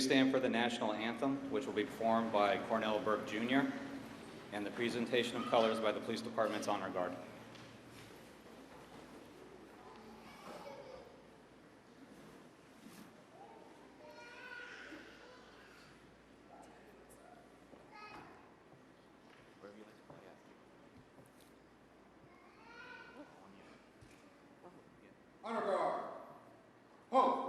Please stand for the national anthem, which will be performed by Cornell Burke Jr., and the presentation of colors by the Police Department's Honor Guard. Honor Guard. Ho!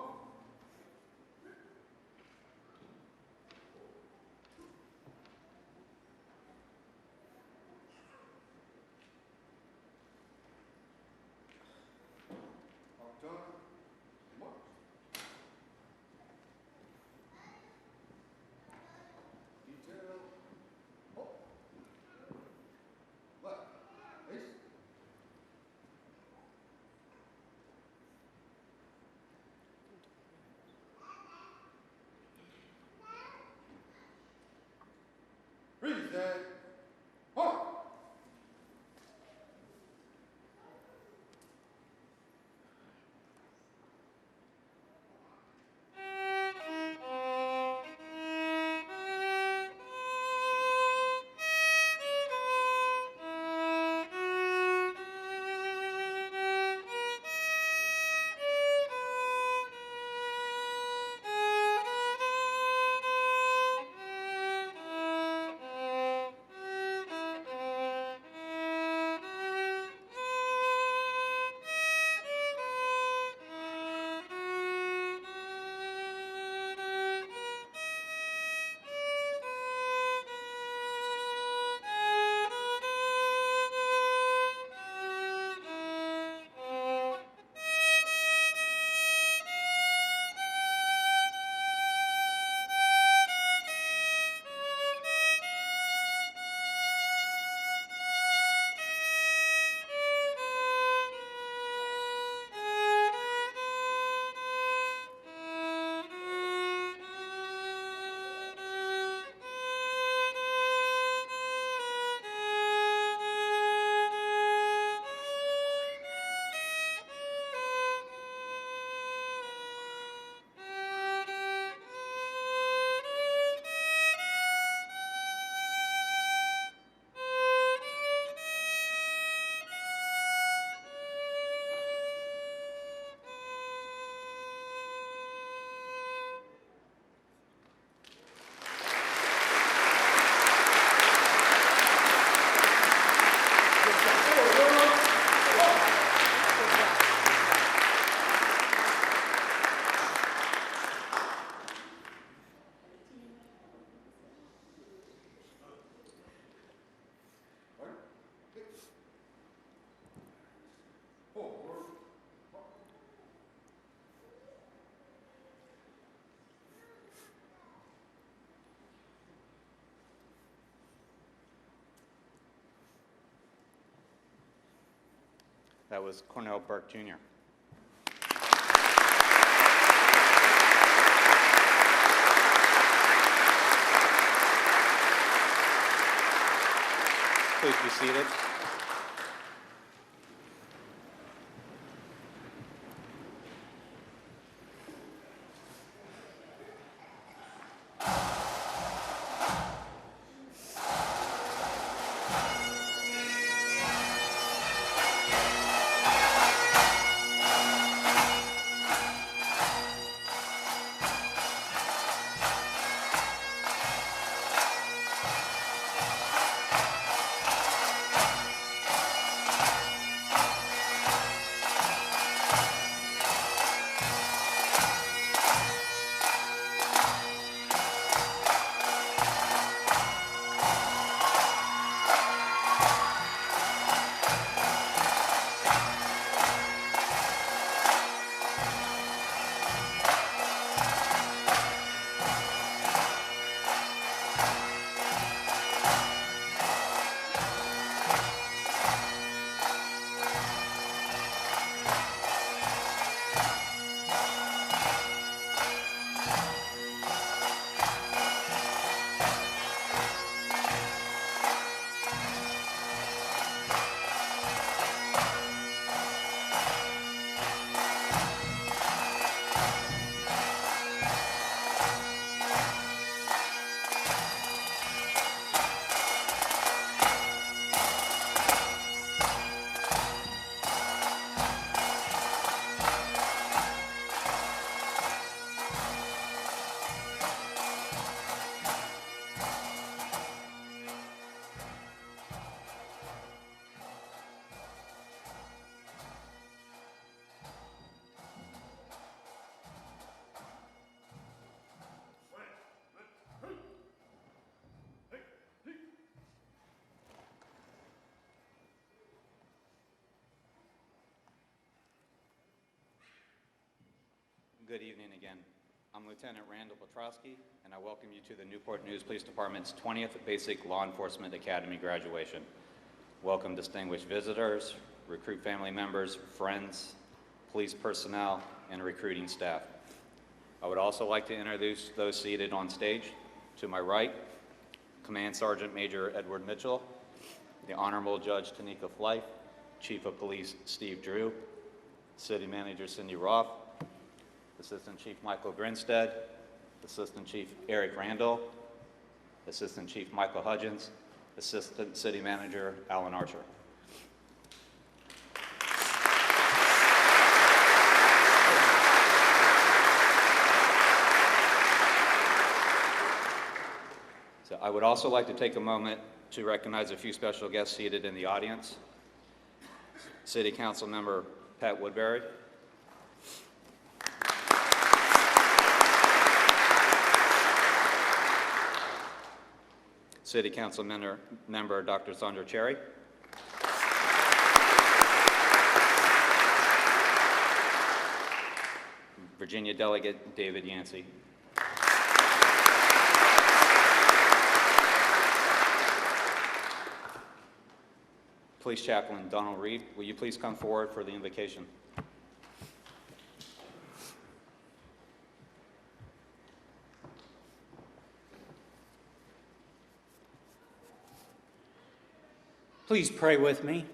Reset. Ho! That was Cornell Burke Jr. Please be seated. Good evening again. I'm Lieutenant Randall Petrosky, and I welcome you to the Newport News Police Department's 20th Basic Law Enforcement Academy graduation. Welcome distinguished visitors, recruit family members, friends, police personnel, and recruiting staff. I would also like to introduce those seated on stage. To my right, Command Sergeant Major Edward Mitchell, the Honorable Judge Tanika Flife, Chief of Police Steve Drew, City Manager Cindy Roth, Assistant Chief Michael Grinstead, Assistant Chief Eric Randall, Assistant Chief Michael Hudgens, Assistant City Manager Alan Archer. So I would also like to take a moment to recognize a few special guests seated in the audience. City Council Member Pat Woodbury, City Council Member Dr. Sandra Cherry, Virginia Delegate David Yancey, Police Chaplain Donald Reed, will you please come forward for the invocation? Please pray with me.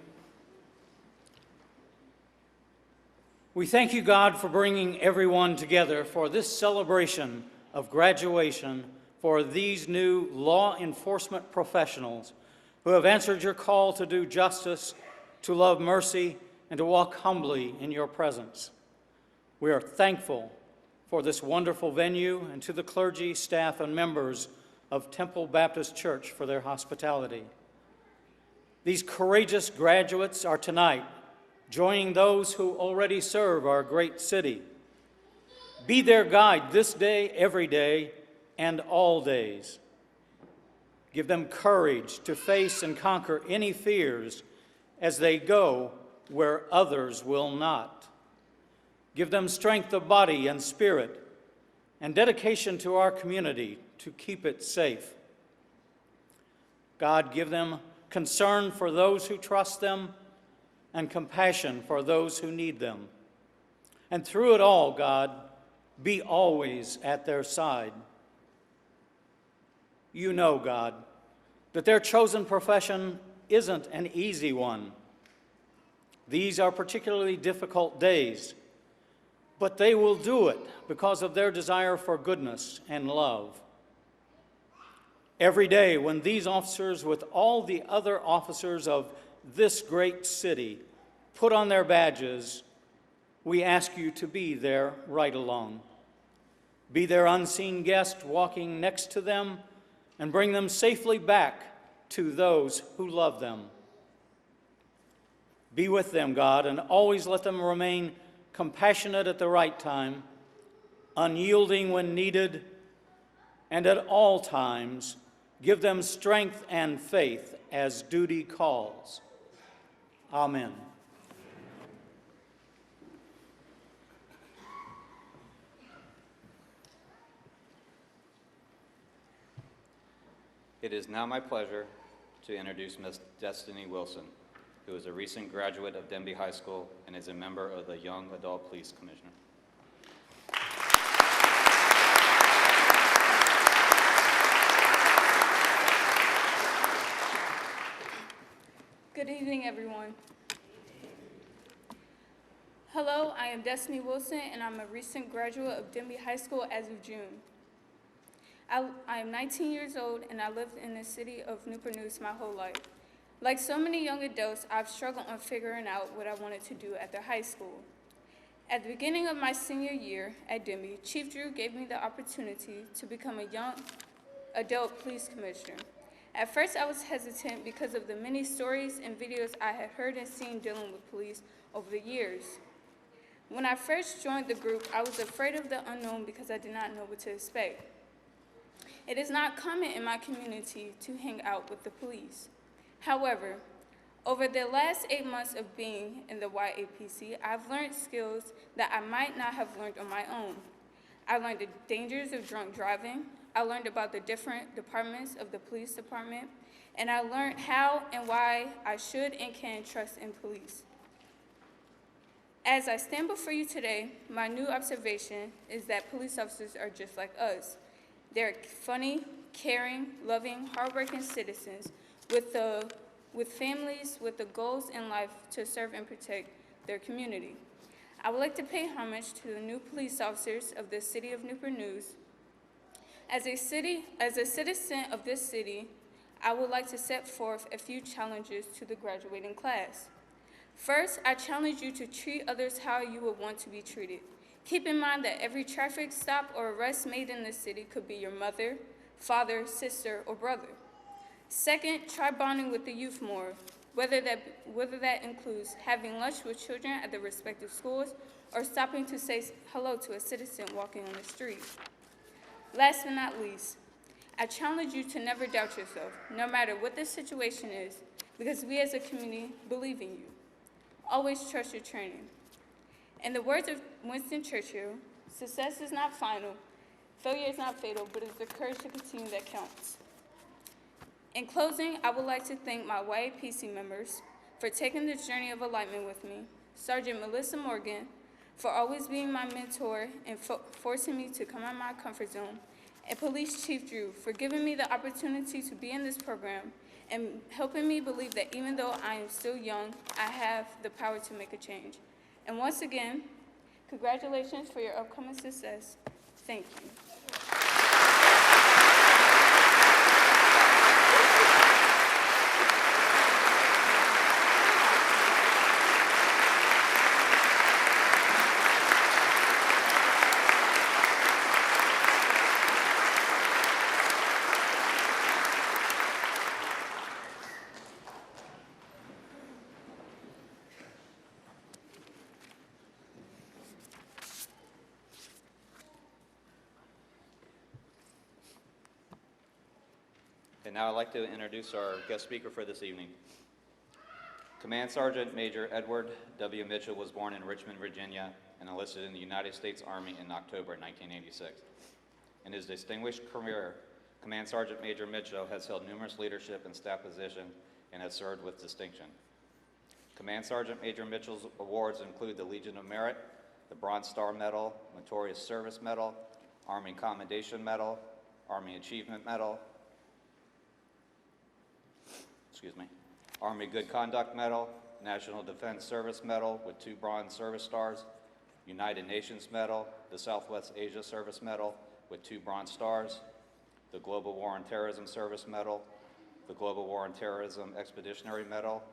We thank you, God, for bringing everyone together for this celebration of graduation for these new law enforcement professionals who have answered your call to do justice, to love mercy, and to walk humbly in your presence. We are thankful for this wonderful venue and to the clergy, staff, and members of Temple Baptist Church for their hospitality. These courageous graduates are tonight joining those who already serve our great city. Be their guide this day, every day, and all days. Give them courage to face and conquer any fears as they go where others will not. Give them strength of body and spirit and dedication to our community to keep it safe. God, give them concern for those who trust them, and compassion for those who need them. And through it all, God, be always at their side. You know, God, that their chosen profession isn't an easy one. These are particularly difficult days, but they will do it because of their desire for goodness and love. Every day when these officers, with all the other officers of this great city, put on their badges, we ask you to be there right along. Be their unseen guest walking next to them and bring them safely back to those who love them. Be with them, God, and always let them remain compassionate at the right time, unyielding when needed, and at all times give them strength and faith as duty calls. Amen. It is now my pleasure to introduce Ms. Destiny Wilson, who is a recent graduate of Denby High School and is a member of the Young Adult Police Commissioner. Good evening, everyone. Hello, I am Destiny Wilson, and I'm a recent graduate of Denby High School as of June. I am 19 years old, and I lived in the city of Newport News my whole life. Like so many young adults, I've struggled on figuring out what I wanted to do after high school. At the beginning of my senior year at Denby, Chief Drew gave me the opportunity to become a young adult police commissioner. At first, I was hesitant because of the many stories and videos I had heard and seen dealing with police over the years. When I first joined the group, I was afraid of the unknown because I did not know what to expect. It is not common in my community to hang out with the police. However, Over the last 8 months of being in the YAPC, I've learned skills that I might not have learned on my own. I learned the dangers of drunk driving. I learned about the different departments of the police department, and I learned how and why I should and can trust in police. As I stand before you today, my new observation is that police officers are just like us. They're funny, caring, loving, hardworking citizens with families with the goals in life to serve and protect their community. I would like to pay homage to the new police officers of the City of Newport News. As a citizen of this city, I would like to set forth a few challenges to the graduating class. First, I challenge you to treat others how you would want to be treated. Keep in mind that every traffic stop or arrest made in this city could be your mother, father, sister, or brother. Second, try bonding with the youth more, whether that includes having lunch with children at their respective schools or stopping to say hello to a citizen walking on the street. Last but not least, I challenge you to never doubt yourself, no matter what the situation is, because we as a community believe in you. Always trust your training. In the words of Winston Churchill, success is not final, failure is not fatal, but it's the courage to continue that counts. In closing, I would like to thank my YAPC members for taking this journey of alignment with me, Sergeant Melissa Morgan for always being my mentor and forcing me to come out of my comfort zone, and Police Chief Drew for giving me the opportunity to be in this program and helping me believe that even though I am still young, I have the power to make a change. And once again, congratulations for your upcoming success. Thank you. And now I'd like to introduce our guest speaker for this evening. Command Sergeant Major Edward W. Mitchell was born in Richmond, Virginia, and enlisted in the United States Army in October 1986. In his distinguished career, Command Sergeant Major Mitchell has held numerous leadership and staff positions and has served with distinction. Command Sergeant Major Mitchell's awards include the Legion of Merit, the Bronze Star Medal, Meritorious Service Medal, Army Commendation Medal, Army Achievement Medal, Army Good Conduct Medal, National Defense Service Medal with 2 Bronze Service Stars, United Nations Medal, the Southwest Asia Service Medal with 2 Bronze Stars, the Global War on Terrorism Service Medal, the Global War on Terrorism Expeditionary Medal,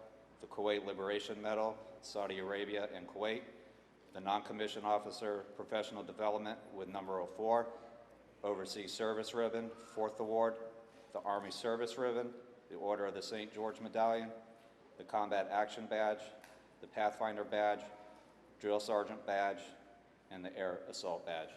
the Kuwait Liberation Medal, Saudi Arabia and Kuwait, the Non-Commissioned Officer Professional Development with number 04, Overseas Service Ribbon, 4th Award, the Army Service Ribbon, the Order of the St. George Medallion, the Combat Action Badge, the Pathfinder Badge, Drill Sergeant Badge, and the Air Assault Badge.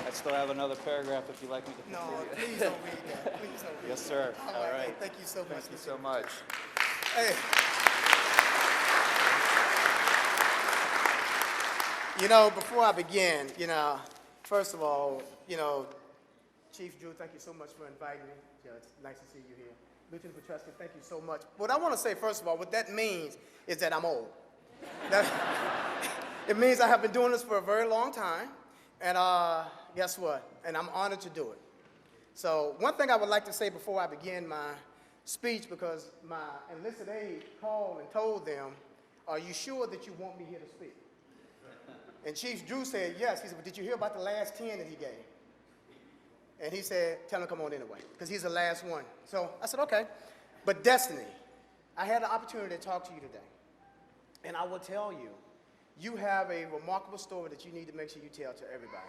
I still have another paragraph if you'd like me to No, continue. please don't read that. Please don't read Yes, that. sir. All right. Hey, thank you so much. Thank you so much. Hey. You know, before I begin, first of all, Chief Drew, thank you so much for inviting me. It's nice to see you here. Lieutenant Petruska, thank you so much. What I want to say, first of all, what that means is that I'm old. It means I have been doing this for a very long time, and guess what? And I'm honored to do it. So one thing I would like to say before I begin my speech, because my enlisted aide called and told them, are you sure that you want me here to speak? And Chief Drew said, yes. He said, but did you hear about the last 10 that he gave? And he said, tell him to come on anyway, because he's the last one. So I said, okay. But Destiny, I had the opportunity to talk to you today. And I will tell you, you have a remarkable story that you need to make sure you tell to everybody.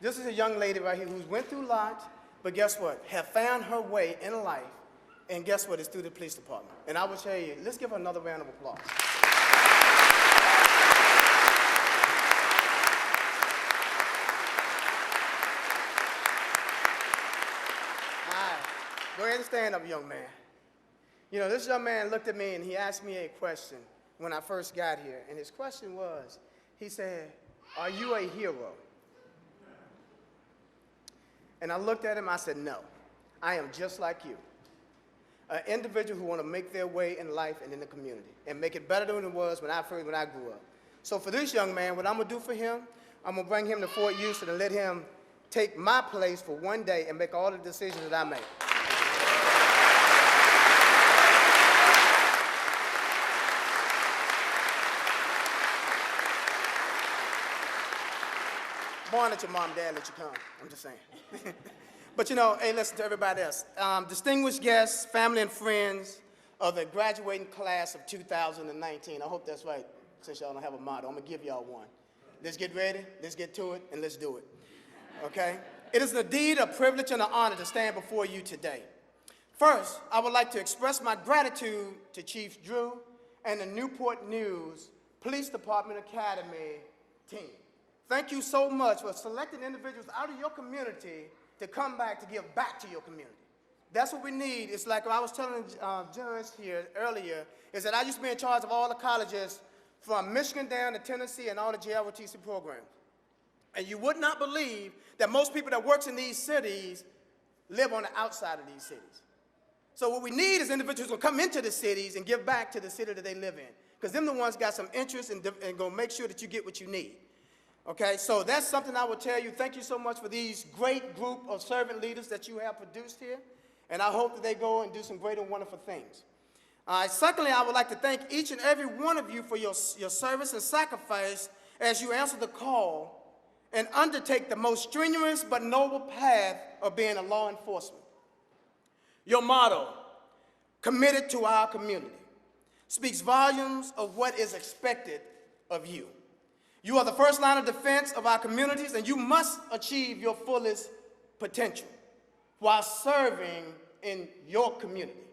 This is a young lady right here who's went through a lot, but guess what? Have found her way in life, and guess what? It's through the police department. And I will tell you, let's give her another round of applause. All right, go ahead and stand up, young man. You know, this young man looked at me and he asked me a question when I first got here, and his question was, he said, "Are you a hero?" And I looked at him, I said, "No, I am just like you. An individual who want to make their way in life and in the community and make it better than it was when I grew up." So for this young man, what I'm going to do for him, I'm going to bring him to Fort Houston and let him take my place for one day and make all the decisions that I make. Born at your mom and dad let you come. I'm just saying. But you know, hey, listen to everybody else. Distinguished guests, family and friends of the graduating class of 2019. I hope that's right, since y'all don't have a motto. I'm going to give y'all one. Let's get ready, let's get to it, and let's do it. Okay? It is indeed a privilege and an honor to stand before you today. First, I would like to express my gratitude to Chief Drew and the Newport News Police Department Academy team. Thank you so much for selecting individuals out of your community to come back to give back to your community. That's what we need. It's like I was telling Judge here earlier, is that I used to be in charge of all the colleges from Michigan down to Tennessee and all the JROTC programs. And you would not believe that most people that works in these cities live on the outside of these cities. So what we need is individuals who come into the cities and give back to the city that they live in. Because them the ones got some interest and gonna make sure that you get what you need. Okay, so that's something I will tell you. Thank you so much for these great group of servant leaders that you have produced here, and I hope that they go and do some great and wonderful things. Secondly, I would like to thank each and every one of you for your service and sacrifice as you answer the call and undertake the most strenuous but noble path of being a law enforcement. Your motto, "Committed to our community," speaks volumes of what is expected of you. You are the first line of defense of our communities, and you must achieve your fullest potential while serving in your community.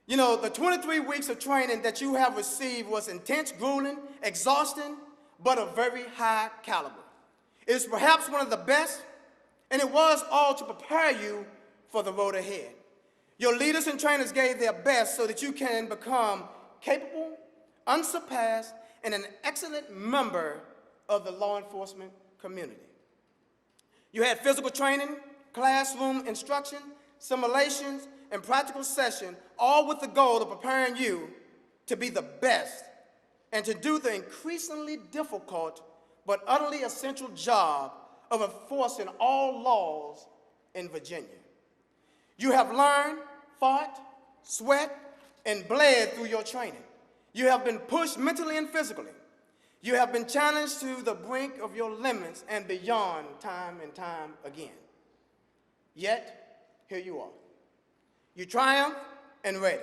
You know, the 23 weeks of training that you have received was intense, grueling, exhausting, but of very high caliber. It is perhaps one of the best, and it was all to prepare you for the road ahead. Your leaders and trainers gave their best so that you can become capable, unsurpassed, and an excellent member of the law enforcement community. You had physical training, classroom instruction, simulations, and practical session, all with the goal of preparing you to be the best and to do the increasingly difficult but utterly essential job of enforcing all laws in Virginia. You have learned, fought, sweat, and bled through your training. You have been pushed mentally and physically. You have been challenged to the brink of your limits and beyond time and time again. Yet, here you are. You triumph and ready.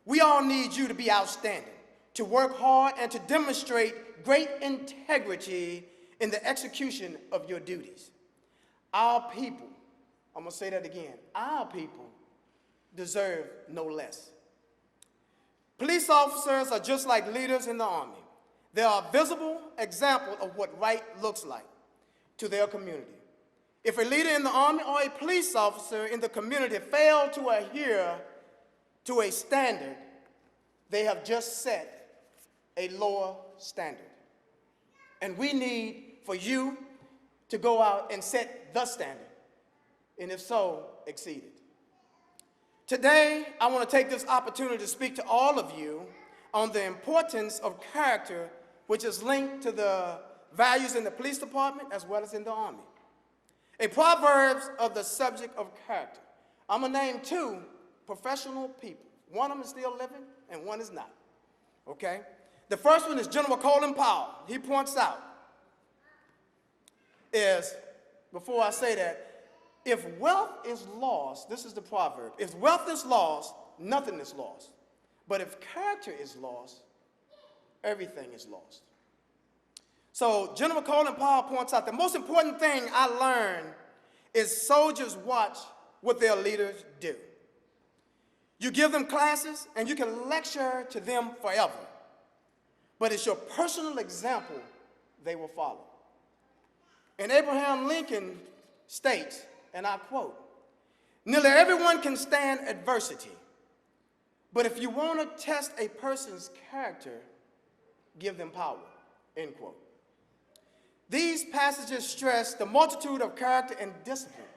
We all need you to be outstanding, to work hard, and to demonstrate great integrity in the execution of your duties. Our people, I'm going to say that again, our people deserve no less. Police officers are just like leaders in the Army. They are a visible example of what right looks like to their community. If a leader in the Army or a police officer in the community fail to adhere to a standard, they have just set a lower standard. And we need for you to go out and set the standard, and if so, exceed it. Today, I want to take this opportunity to speak to all of you on the importance of character, which is linked to the values in the police department as well as in the Army. A proverb of the subject of character. I'm going to name two professional people. One of them is still living and one is not, okay? The first one is General Colin Powell. He points out before I say that, if wealth is lost, this is the proverb, if wealth is lost, nothing is lost. But if character is lost, everything is lost. So General Colin Powell points out the most important thing I learned is soldiers watch what their leaders do. You give them classes and you can lecture to them forever, but it's your personal example they will follow. And Abraham Lincoln states, and I quote, "Nearly everyone can stand adversity, but if you want to test a person's character, give them power," end quote. These passages stress the multitude of character and discipline.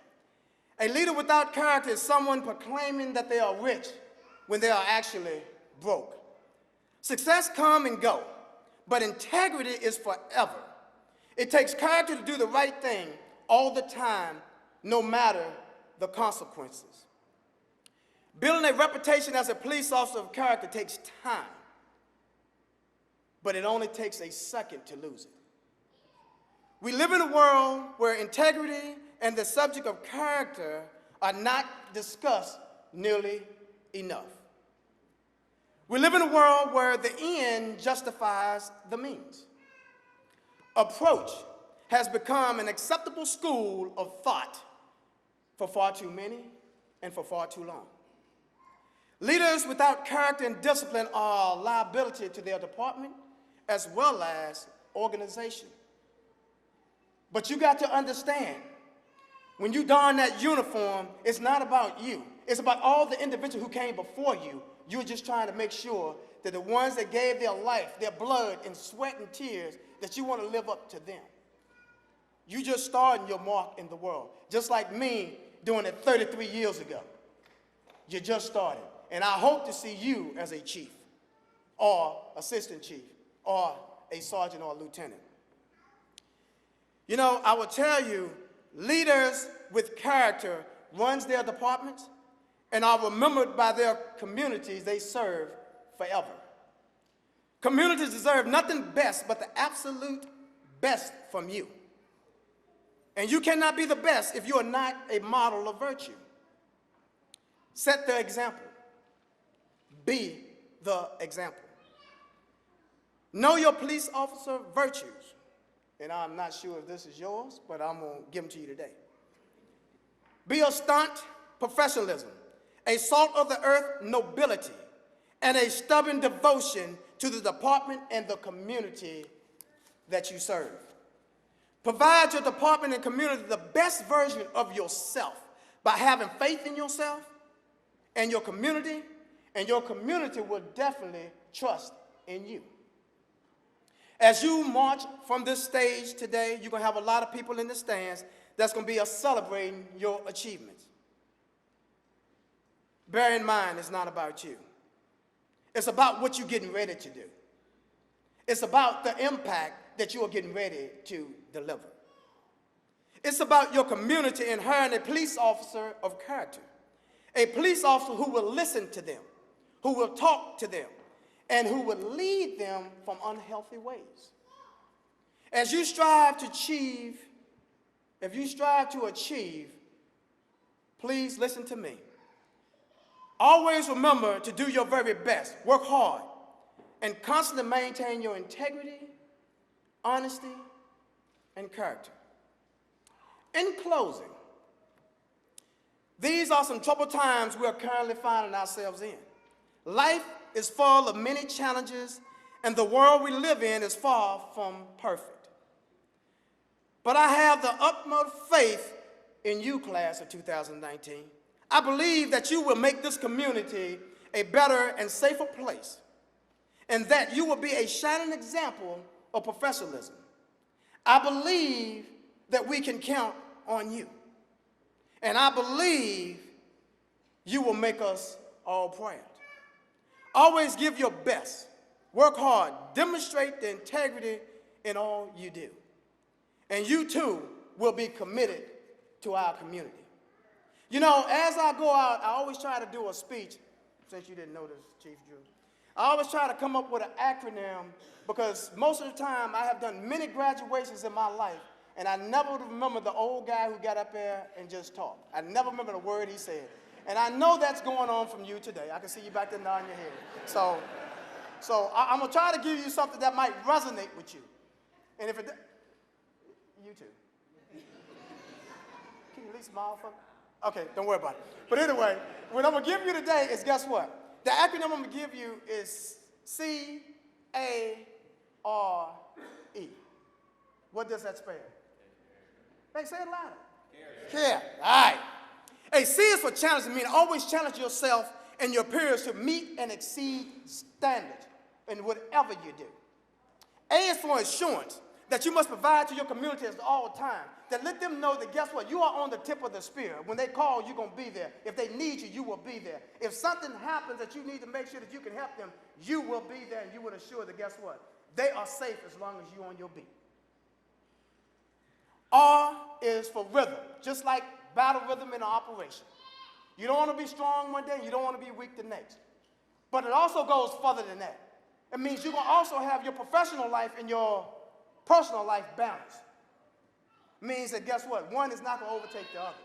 A leader without character is someone proclaiming that they are rich when they are actually broke. Success come and go, but integrity is forever. It takes character to do the right thing all the time, no matter the consequences. Building a reputation as a police officer of character takes time, but it only takes a second to lose it. We live in a world where integrity and the subject of character are not discussed nearly enough. We live in a world where the end justifies the means. Approach has become an acceptable school of thought for far too many and for far too long. Leaders without character and discipline are a liability to their department as well as organization. But you got to understand, when you don that uniform, it's not about you. It's about all the individuals who came before you. You're just trying to make sure that the ones that gave their life, their blood and sweat and tears, that you want to live up to them. You just starting your mark in the world, just like me doing it 33 years ago. You just started. And I hope to see you as a chief or assistant chief or a sergeant or a lieutenant. You know, I will tell you, leaders with character runs their departments and are remembered by their communities they serve forever. Communities deserve nothing best but the absolute best from you. And you cannot be the best if you are not a model of virtue. Set the example. Be the example. Know your police officer virtues. And I'm not sure if this is yours, but I'm going to give them to you today. Be a staunch professionalism, a salt of the earth nobility, and a stubborn devotion to the department and the community that you serve. Provide your department and community the best version of yourself by having faith in yourself and your community will definitely trust in you. As you march from this stage today, you're going to have a lot of people in the stands that's going to be celebrating your achievements. Bear in mind, it's not about you. It's about what you're getting ready to do. It's about the impact that you are getting ready to deliver. It's about your community and hiring a police officer of character, a police officer who will listen to them, who will talk to them, and who will lead them from unhealthy ways. As you strive to achieve, please listen to me. Always remember to do your very best, work hard, and constantly maintain your integrity, honesty, and character. In closing, these are some troubled times we are currently finding ourselves in. Life is full of many challenges, and the world we live in is far from perfect. But I have the utmost faith in you, class of 2019. I believe that you will make this community a better and safer place, and that you will be a shining example of professionalism. I believe that we can count on you, and I believe you will make us all proud. Always give your best, work hard, demonstrate the integrity in all you do, and you too will be committed to our community. You know, as I go out, I always try to do a speech, since you didn't know this, Chief Drew. I always try to come up with an acronym because most of the time I have done many graduations in my life, and I never remember the old guy who got up there and just talked. I never remember the word he said. And I know that's going on from you today. I can see you back there nodding your head. So I'm going to try to give you something that might resonate with you. And if it, you too. Can you at least smile for me? Okay, don't worry about it. But anyway, what I'm gonna give you today is, guess what? The acronym I'm gonna give you is C-A-R-E. What does that spell? Hey, say it louder. Care. All right. Hey, C is for challenge, meaning always challenge yourself and your peers to meet and exceed standards in whatever you do. A is for assurance, that you must provide to your community at all times. That let them know that, guess what, you are on the tip of the spear. When they call, you're going to be there. If they need you, you will be there. If something happens that you need to make sure that you can help them, you will be there, and you will assure that, guess what, they are safe as long as you're on your beat. R is for rhythm, just like battle rhythm in an operation. You don't want to be strong one day, you don't want to be weak the next. But it also goes further than that. It means you're going to also have your professional life and your personal life balanced. It means that, guess what, one is not going to overtake the other.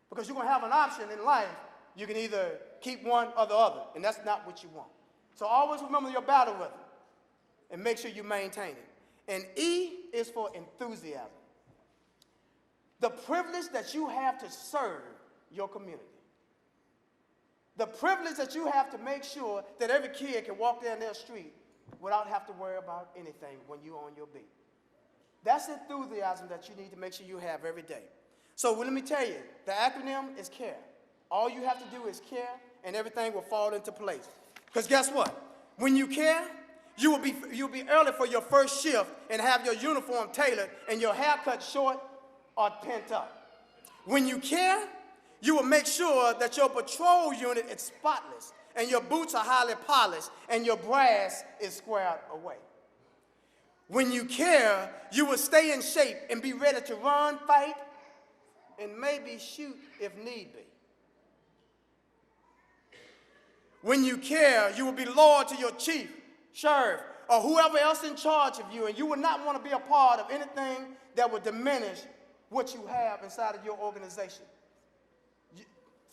Because you're going to have an option in life. You can either keep one or the other, and that's not what you want. So always remember your battle rhythm and make sure you maintain it. And E is for enthusiasm. The privilege that you have to serve your community. The privilege that you have to make sure that every kid can walk down their street without having to worry about anything when you're on your beat. That's enthusiasm that you need to make sure you have every day. So let me tell you, the acronym is CARE. All you have to do is care, and everything will fall into place. Because guess what? When you care, you'll be early for your first shift and have your uniform tailored and your hair cut short or pent up. When you care, you will make sure that your patrol unit is spotless and your boots are highly polished and your brass is squared away. When you care, you will stay in shape and be ready to run, fight, and maybe shoot if need be. When you care, you will be loyal to your chief, sheriff, or whoever else in charge of you, and you will not want to be a part of anything that would diminish what you have inside of your organization.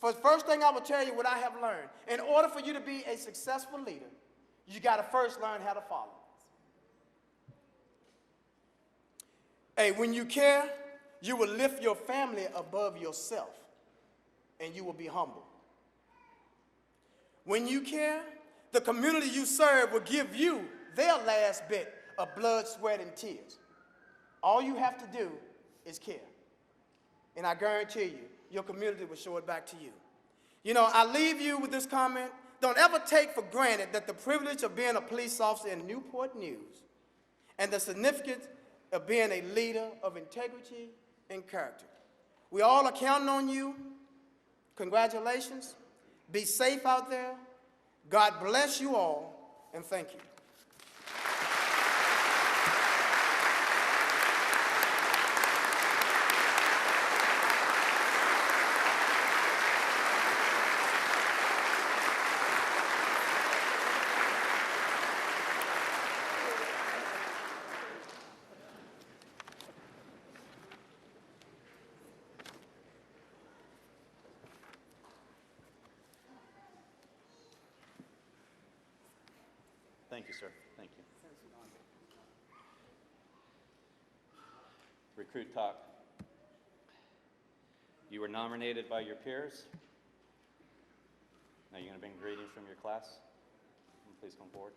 For the first thing I will tell you what I have learned, in order for you to be a successful leader, you got to first learn how to follow. Hey, when you care, you will lift your family above yourself, and you will be humble. When you care, the community you serve will give you their last bit of blood, sweat, and tears. All you have to do is care. And I guarantee you, your community will show it back to you. You know, I leave you with this comment. Don't ever take for granted that the privilege of being a police officer in Newport News and the significance of being a leader of integrity and character. We all are counting on you. Congratulations. Be safe out there. God bless you all, and thank you. Thank you, sir. Thank you. Recruit Talk. You were nominated by your peers. Now you're going to bring greetings from your class. Please come forward.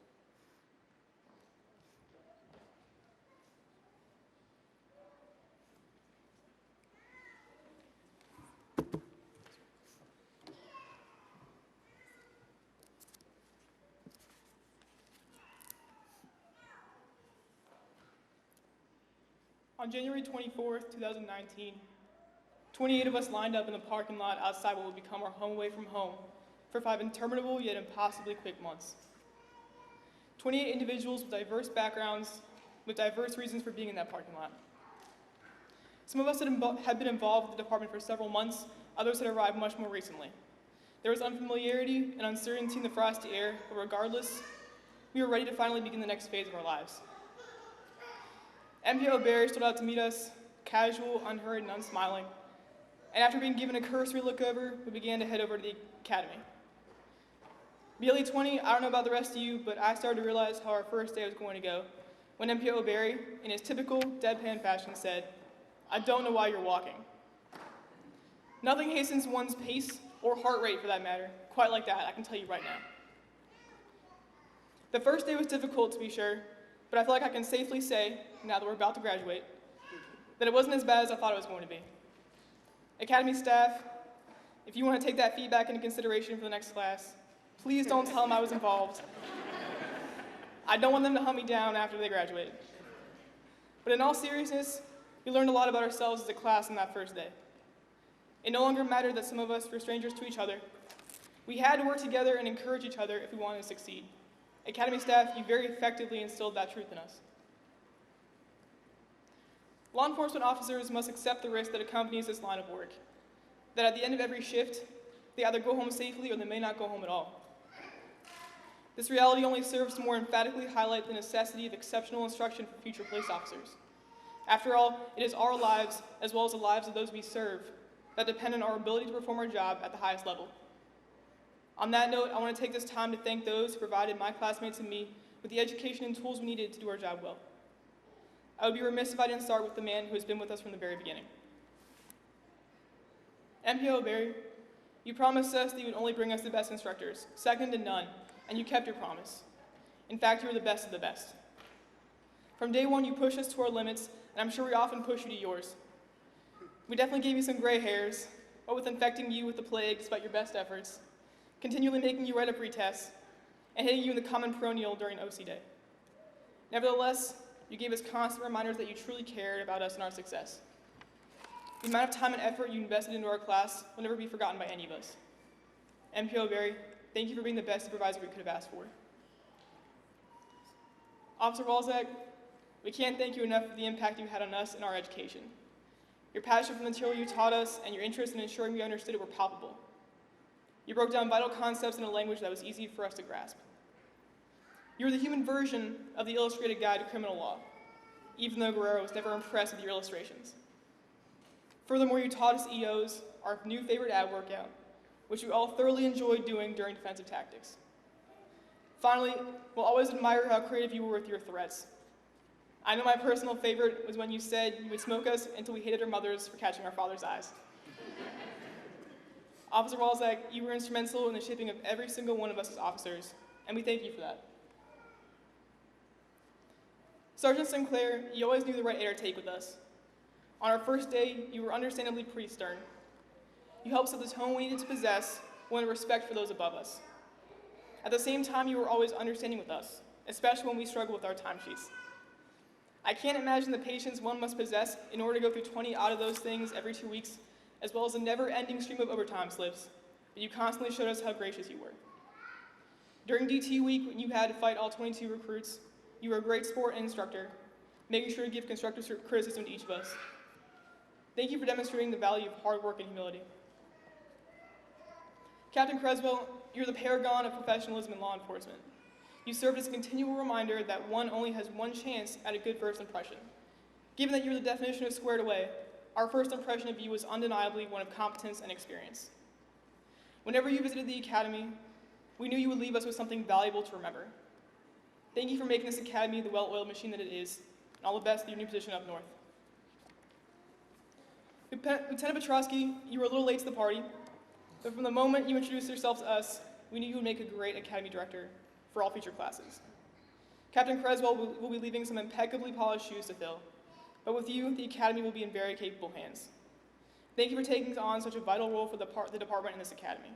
On January 24th, 2019, 28 of us lined up in the parking lot outside what would become our home away from home for 5 interminable yet impossibly quick months. 28 individuals with diverse backgrounds, with diverse reasons for being in that parking lot. Some of us had been involved with the department for several months, others had arrived much more recently. There was unfamiliarity and uncertainty in the frosty air, but regardless, we were ready to finally begin the next phase of our lives. MPO Barry stood out to meet us, casual, unhurried, and unsmiling. And after being given a cursory look over, we began to head over to the academy. BLE 20, I don't know about the rest of you, but I started to realize how our first day was going to go. when MPO Barry, in his typical deadpan fashion, said, "I don't know why you're walking." Nothing hastens one's pace or heart rate for that matter, quite like that, I can tell you right now. The first day was difficult to be sure, but I feel like I can safely say, now that we're about to graduate, that it wasn't as bad as I thought it was going to be. Academy staff, if you want to take that feedback into consideration for the next class, please don't tell them I was involved. I don't want them to hunt me down after they graduated. But in all seriousness, we learned a lot about ourselves as a class on that first day. It no longer mattered that some of us were strangers to each other. We had to work together and encourage each other if we wanted to succeed. Academy staff, you very effectively instilled that truth in us. Law enforcement officers must accept the risk that accompanies this line of work, that at the end of every shift, they either go home safely or they may not go home at all. This reality only serves to more emphatically highlight the necessity of exceptional instruction for future police officers. After all, it is our lives, as well as the lives of those we serve, that depend on our ability to perform our job at the highest level. On that note, I want to take this time to thank those who provided my classmates and me with the education and tools we needed to do our job well. I would be remiss if I didn't start with the man who has been with us from the very beginning. MPO Barry, you promised us that you would only bring us the best instructors, second to none, and you kept your promise. In fact, you were the best of the best. From day one, you pushed us to our limits, and I'm sure we often pushed you to yours. We definitely gave you some gray hairs, what with infecting you with the plague despite your best efforts, continually making you write up retests, and hitting you in the common peroneal during OC Day. Nevertheless, you gave us constant reminders that you truly cared about us and our success. The amount of time and effort you invested into our class will never be forgotten by any of us. MPO Barry, thank you for being the best supervisor we could have asked for. Officer Walzak, we can't thank you enough for the impact you had on us and our education. Your passion for the material you taught us and your interest in ensuring we understood it were palpable. You broke down vital concepts in a language that was easy for us to grasp. You were the human version of the illustrated guide to criminal law, even though Guerrero was never impressed with your illustrations. Furthermore, you taught us EOs, our new favorite ad workout, which we all thoroughly enjoyed doing during defensive tactics. Finally, we'll always admire how creative you were with your threats. I know my personal favorite was when you said you would smoke us until we hated our mothers for catching our father's eyes. Officer Walzak, you were instrumental in the shaping of every single one of us as officers, and we thank you for that. Sergeant Sinclair, you always knew the right air to take with us. On our first day, you were understandably pretty stern. You helped set the tone we needed to possess, one of respect for those above us. At the same time, you were always understanding with us, especially when we struggled with our timesheets. I can't imagine the patience one must possess in order to go through 20 out of those things every 2 weeks, as well as a never-ending stream of overtime slips, but you constantly showed us how gracious you were. During DT week, when you had to fight all 22 recruits, you were a great sport and instructor, making sure to give constructive criticism to each of us. Thank you for demonstrating the value of hard work and humility. Captain Creswell, you're the paragon of professionalism in law enforcement. You served as a continual reminder that one only has one chance at a good first impression. Given that you were the definition of squared away, our first impression of you was undeniably one of competence and experience. Whenever you visited the academy, we knew you would leave us with something valuable to remember. Thank you for making this academy the well-oiled machine that it is, and all the best in your new position up north. Lieutenant Petrosky, you were a little late to the party, but from the moment you introduced yourself to us, we knew you would make a great academy director for all future classes. Captain Creswell will be leaving some impeccably polished shoes to fill, but with you, the academy will be in very capable hands. Thank you for taking on such a vital role for the department in this academy.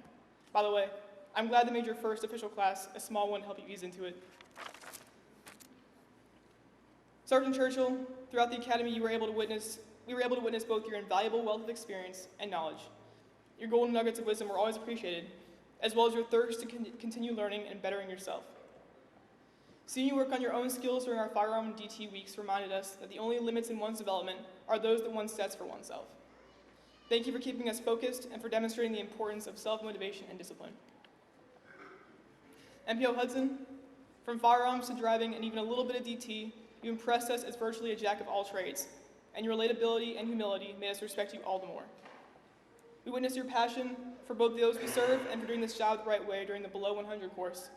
By the way, I'm glad they made your first official class a small one to help you ease into it. Sergeant Churchill, throughout the academy, we were able to witness both your invaluable wealth of experience and knowledge. Your golden nuggets of wisdom were always appreciated, as well as your thirst to continue learning and bettering yourself. Seeing you work on your own skills during our firearm and DT weeks reminded us that the only limits in one's development are those that one sets for oneself. Thank you for keeping us focused and for demonstrating the importance of self-motivation and discipline. MPO Hudson, from firearms to driving and even a little bit of DT, you impressed us as virtually a jack of all trades, and your relatability and humility made us respect you all the more. We witnessed your passion for both those we serve and for doing this job the right way during the Below 100 course.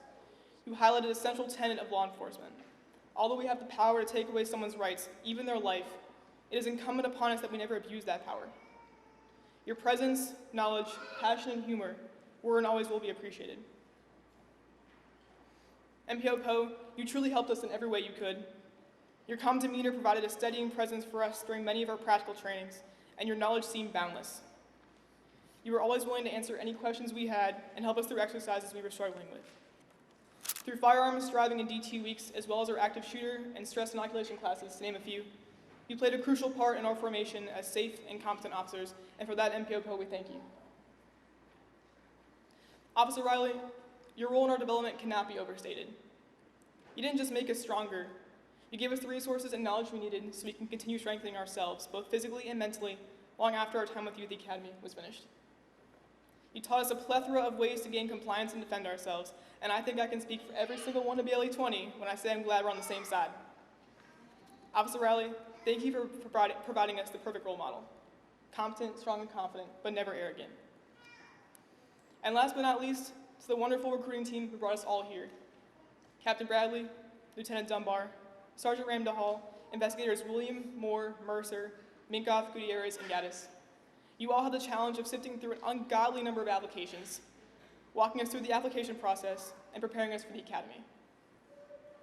You highlighted a central tenet of law enforcement, although we have the power to take away someone's rights, even their life, it is incumbent upon us that we never abuse that power. Your presence, knowledge, passion, and humor were and always will be appreciated. MPO Poe, you truly helped us in every way you could. Your calm demeanor provided a steadying presence for us during many of our practical trainings, and your knowledge seemed boundless. You were always willing to answer any questions we had and help us through exercises we were struggling with. Through firearms, driving, and DT weeks, as well as our active shooter and stress inoculation classes, to name a few, you played a crucial part in our formation as safe and competent officers, and for that, MPO Poe, we thank you. Officer Riley, your role in our development cannot be overstated. You didn't just make us stronger, you gave us the resources and knowledge we needed so we can continue strengthening ourselves, both physically and mentally, long after our time with you at the Academy was finished. You taught us a plethora of ways to gain compliance and defend ourselves, and I think I can speak for every single one of BLE 20 when I say I'm glad we're on the same side. Officer Riley, thank you for providing us the perfect role model. Competent, strong, and confident, but never arrogant. And last but not least, to the wonderful recruiting team who brought us all here. Captain Bradley, Lieutenant Dunbar, Sergeant Ramdahal, investigators William, Moore, Mercer, Minkoff, Gutierrez, and Gaddis. You all had the challenge of sifting through an ungodly number of applications, walking us through the application process, and preparing us for the Academy.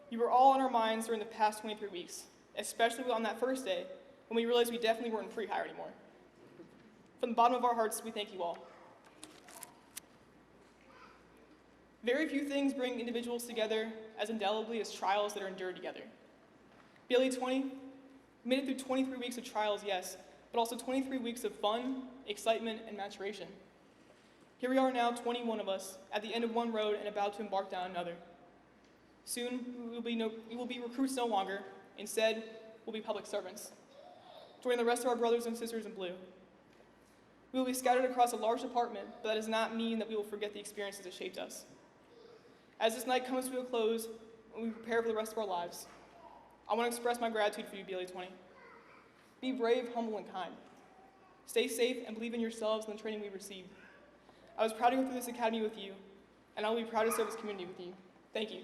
You were all on our minds during the past 23 weeks, especially on that first day, when we realized we definitely weren't pre-hire anymore. From the bottom of our hearts, we thank you all. Very few things bring individuals together as indelibly as trials that are endured together. BLE 20 made it through 23 weeks of trials, yes, but also 23 weeks of fun, excitement, and maturation. Here we are now, 21 of us, at the end of one road and about to embark down another. Soon, we will be recruits no longer. Instead, we'll be public servants, joining the rest of our brothers and sisters in blue. We will be scattered across a large department, but that does not mean that we will forget the experiences that shaped us. As this night comes to a close, and we prepare for the rest of our lives, I want to express my gratitude for you, BLE 20. Be brave, humble, and kind. Stay safe and believe in yourselves and the training we received. I was proud to go through this academy with you, and I will be proud to serve this community with you. Thank you.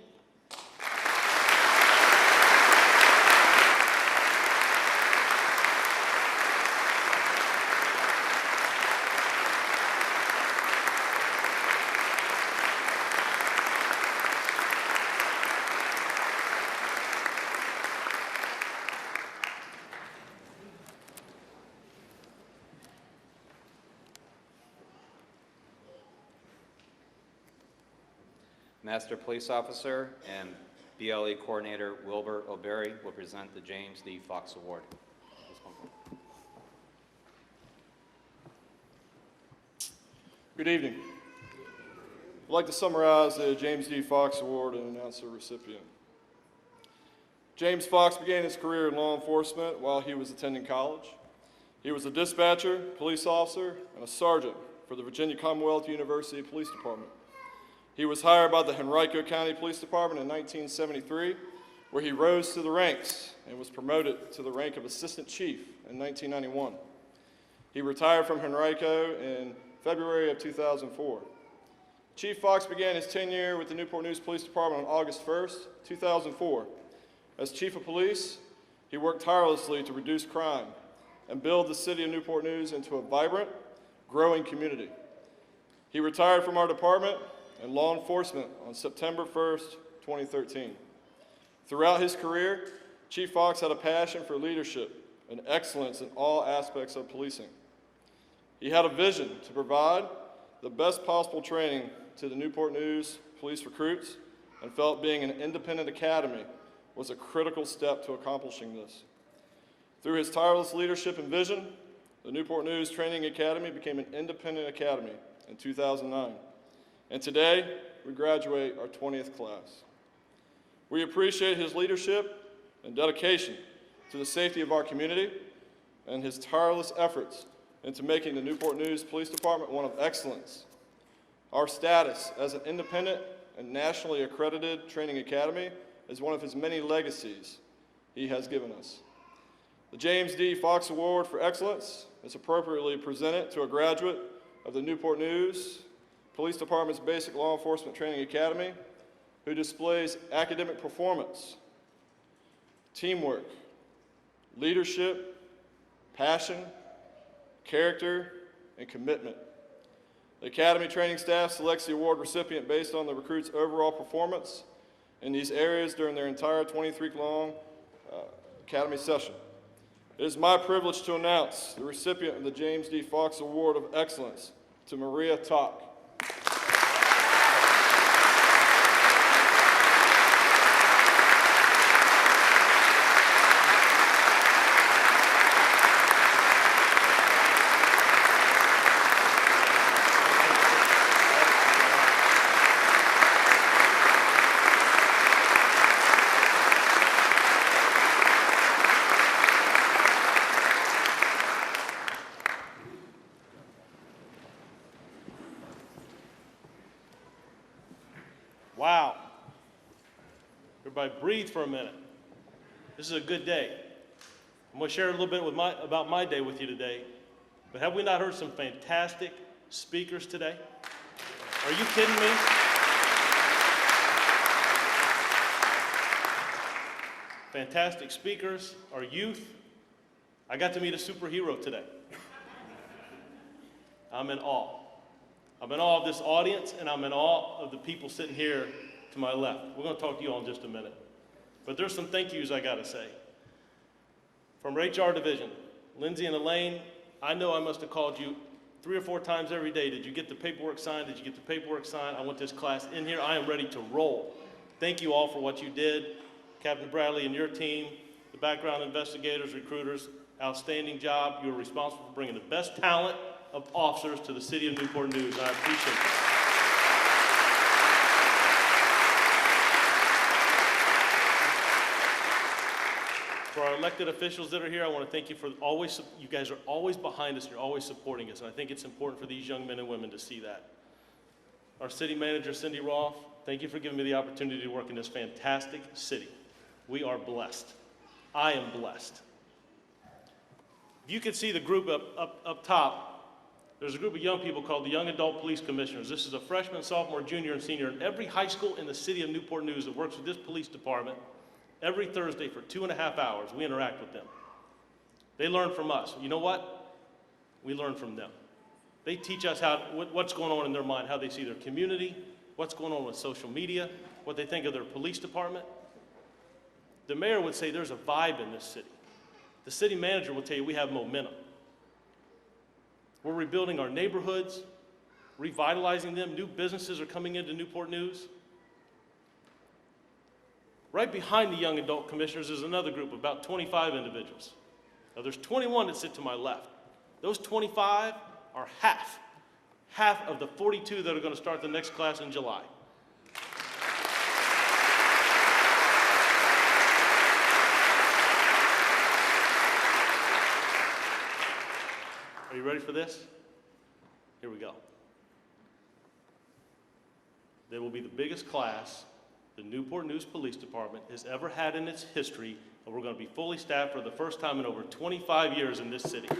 Master Police Officer and BLE Coordinator Wilbur O'Berry will present the James D. Fox Award. Good evening. I'd like to summarize the James D. Fox Award and announce the recipient. James Fox began his career in law enforcement while he was attending college. He was a dispatcher, police officer, and a sergeant for the Virginia Commonwealth University Police Department. He was hired by the Henrico County Police Department in 1973, where he rose to the ranks and was promoted to the rank of Assistant Chief in 1991. He retired from Henrico in February of 2004. Chief Fox began his tenure with the Newport News Police Department on August 1st, 2004. As Chief of Police, he worked tirelessly to reduce crime and build the city of Newport News into a vibrant, growing community. He retired from our department and law enforcement on September 1st, 2013. Throughout his career, Chief Fox had a passion for leadership and excellence in all aspects of policing. He had a vision to provide the best possible training to the Newport News police recruits and felt being an independent academy was a critical step to accomplishing this. Through his tireless leadership and vision, the Newport News Training Academy became an independent academy in 2009. And today, we graduate our 20th class. We appreciate his leadership and dedication to the safety of our community and his tireless efforts into making the Newport News Police Department one of excellence. Our status as an independent and nationally accredited training academy is one of his many legacies he has given us. The James D. Fox Award for Excellence is appropriately presented to a graduate of the Newport News Police Department's Basic Law Enforcement Training Academy who displays academic performance, teamwork, leadership, passion, character, and commitment. The Academy training staff selects the award recipient based on the recruit's overall performance in these areas during their entire 23-week-long Academy session. It is my privilege to announce the recipient of the James D. Fox Award of Excellence to Maria Tock. Wow. Everybody breathe for a minute. This is a good day. I'm going to share a little bit about my day with you today. But have we not heard some fantastic speakers today? Are you kidding me? Fantastic speakers, our youth. I got to meet a superhero today. I'm in awe. I'm in awe of this audience, and I'm in awe of the people sitting here to my left. We're going to talk to you all in just a minute. But there's some thank yous I got to say. From our HR division, Lindsay and Elaine, I know I must have called you 3 or 4 times every day. Did you get the paperwork signed? Did you get the paperwork signed? I want this class in here. I am ready to roll. Thank you all for what you did. Captain Bradley and your team, the background investigators, recruiters, outstanding job. You were responsible for bringing the best talent of officers to the city of Newport News, and I appreciate that. For our elected officials that are here, I want to thank you for you guys are always behind us, you're always supporting us, and I think it's important for these young men and women to see that. Our city manager, Cindy Roth, thank you for giving me the opportunity to work in this fantastic city. We are blessed. I am blessed. If you could see the group up top, there's a group of young people called the Young Adult Police Commissioners. This is a freshman, sophomore, junior, and senior in every high school in the city of Newport News that works with this police department. Every Thursday for 2.5 hours, we interact with them. They learn from us. You know what? We learn from them. They teach us what's going on in their mind, how they see their community, what's going on with social media, what they think of their police department. The mayor would say there's a vibe in this city. The city manager will tell you we have momentum. We're rebuilding our neighborhoods, revitalizing them. New businesses are coming into Newport News. Right behind the young adult commissioners is another group of about 25 individuals. Now there's 21 that sit to my left. Those 25 are half of the 42 that are going to start the next class in July. Are you ready for this? Here we go. They will be the biggest class the Newport News Police Department has ever had in its history, and we're going to be fully staffed for the first time in over 25 years in this city. Could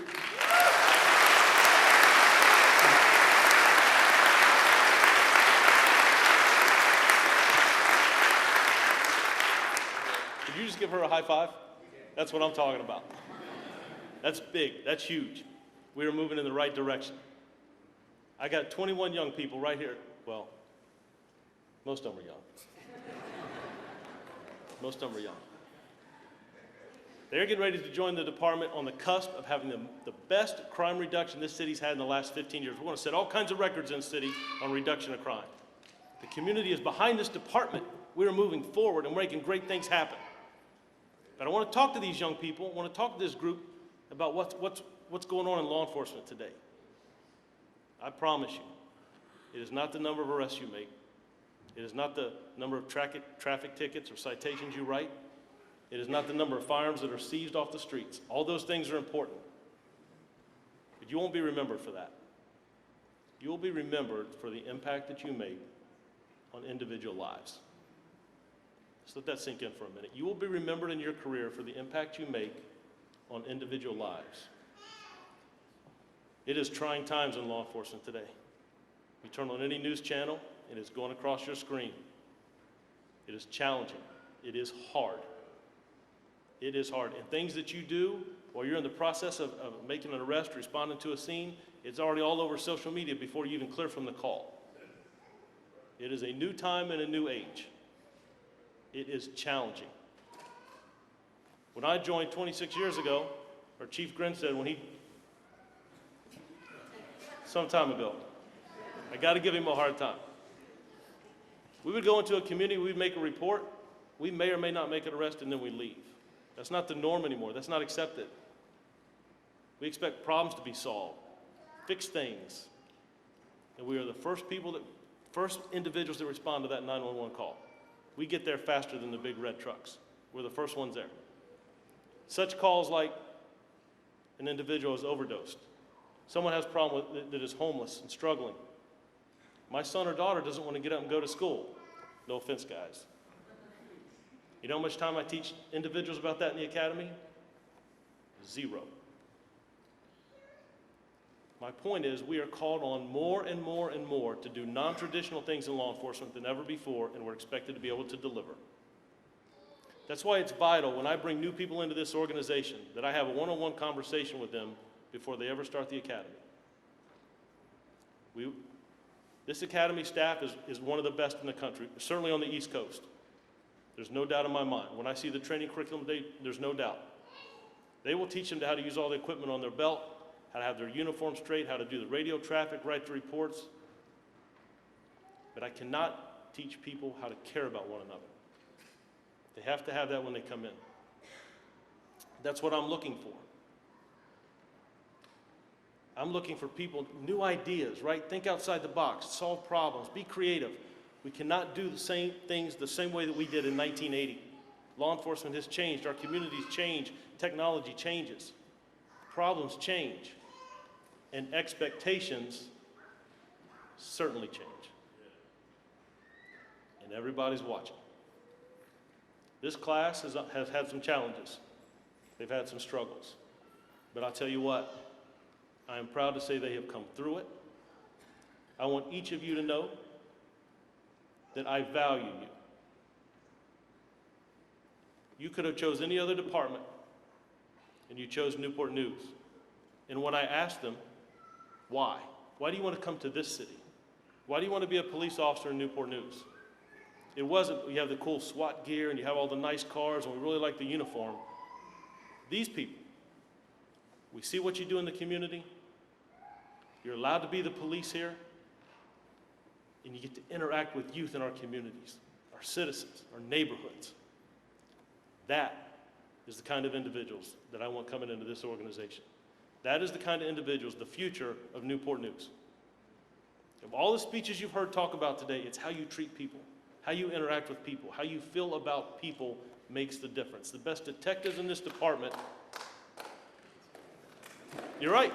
you just give her a high five? That's what I'm talking about. That's big. That's huge. We are moving in the right direction. I got 21 young people right here. Well, most of them are young. Most of them are young. They're getting ready to join the department on the cusp of having the best crime reduction this city's had in the last 15 years. We're going to set all kinds of records in the city on reduction of crime. The community is behind this department. We are moving forward and we're making great things happen. But I want to talk to these young people. I want to talk to this group about what's going on in law enforcement today. I promise you, it is not the number of arrests you make. It is not the number of traffic tickets or citations you write. It is not the number of firearms that are seized off the streets. All those things are important. But you won't be remembered for that. You will be remembered for the impact that you make on individual lives. Just let that sink in for a minute. You will be remembered in your career for the impact you make on individual lives. It is trying times in law enforcement today. You turn on any news channel, and it's going across your screen. It is challenging. It is hard. It is hard. And things that you do while you're in the process of making an arrest, responding to a scene, it's already all over social media before you even clear from the call. It is a new time and a new age. It is challenging. When I joined 26 years ago, or Chief Grinstead, some time ago, I got to give him a hard time. We would go into a community, we'd make a report, we may or may not make an arrest, and then we leave. That's not the norm anymore. That's not accepted. We expect problems to be solved, fix things, and we are the first individuals that respond to that 911 call. We get there faster than the big red trucks. We're the first ones there. Such calls like an individual is overdosed, someone has a problem that is homeless and struggling. My son or daughter doesn't want to get up and go to school. No offense, guys. You know how much time I teach individuals about that in the academy? 0. My point is, we are called on more and more and more to do non-traditional things in law enforcement than ever before, and we're expected to be able to deliver. That's why it's vital when I bring new people into this organization that I have a one-on-one conversation with them before they ever start the academy. This academy staff is one of the best in the country, certainly on the East Coast. There's no doubt in my mind. When I see the training curriculum, there's no doubt. They will teach them how to use all the equipment on their belt, how to have their uniform straight, how to do the radio traffic, write the reports. But I cannot teach people how to care about one another. They have to have that when they come in. That's what I'm looking for. I'm looking for people, new ideas, right? Think outside the box, solve problems, be creative. We cannot do the same things the same way that we did in 1980. Law enforcement has changed, our communities change, technology changes, problems change, and expectations certainly change. And everybody's watching. This class has had some challenges. They've had some struggles. But I'll tell you what, I am proud to say they have come through it. I want each of you to know that I value you. You could have chose any other department, and you chose Newport News. And when I asked them, why? Why do you want to come to this city? Why do you want to be a police officer in Newport News? It wasn't, you have the cool SWAT gear and you have all the nice cars and we really like the uniform. These people, we see what you do in the community. You're allowed to be the police here. And you get to interact with youth in our communities, our citizens, our neighborhoods. That is the kind of individuals that I want coming into this organization. That is the kind of individuals, the future of Newport News. Of all the speeches you've heard talk about today, it's how you treat people, how you interact with people, how you feel about people makes the difference. The best detectives in this department, you're right.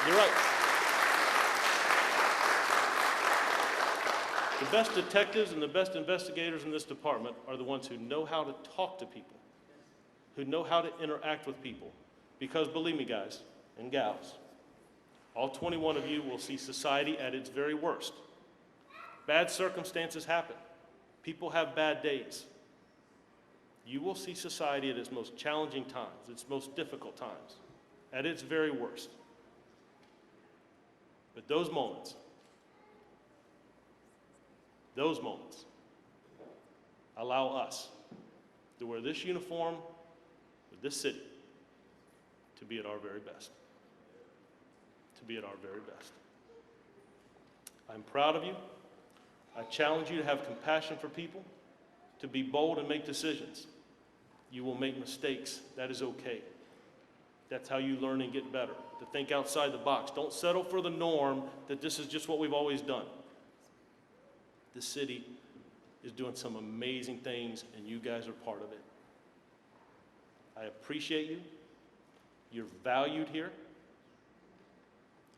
You're right. The best detectives and the best investigators in this department are the ones who know how to talk to people, who know how to interact with people. Because believe me, guys and gals, all 21 of you will see society at its very worst. Bad circumstances happen. People have bad days. You will see society at its most challenging times, its most difficult times, at its very worst. But those moments allow us to wear this uniform with this city to be at our very best. To be at our very best. I'm proud of you. I challenge you to have compassion for people, to be bold and make decisions. You will make mistakes. That is okay. That's how you learn and get better, to think outside the box. Don't settle for the norm that this is just what we've always done. The city is doing some amazing things, and you guys are part of it. I appreciate you. You're valued here.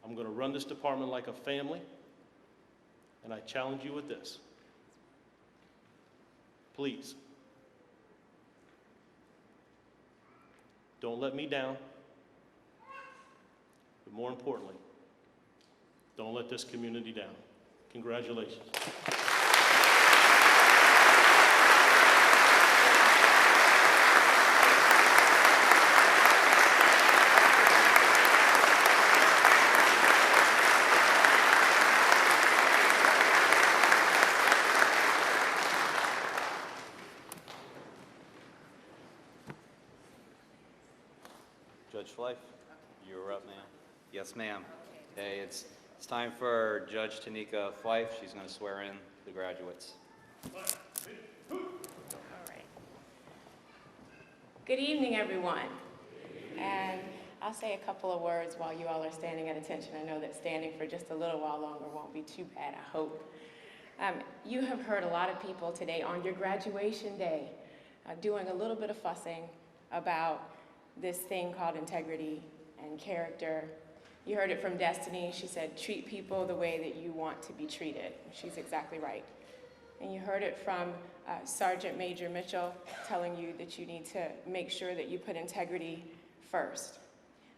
I'm going to run this department like a family, and I challenge you with this. Please, don't let me down, but more importantly, don't let this community down. Congratulations. You're up, ma'am. Yes, ma'am. Okay, it's time for Judge Tanika Fife. She's going to swear in the graduates. All right. Good evening, everyone. And I'll say a couple of words while you all are standing at attention. I know that standing for just a little while longer won't be too bad, I hope. You have heard a lot of people today on your graduation day doing a little bit of fussing about this thing called integrity and character. You heard it from Destiny. She said, treat people the way that you want to be treated. She's exactly right. And you heard it from Sergeant Major Mitchell telling you that you need to make sure that you put integrity first.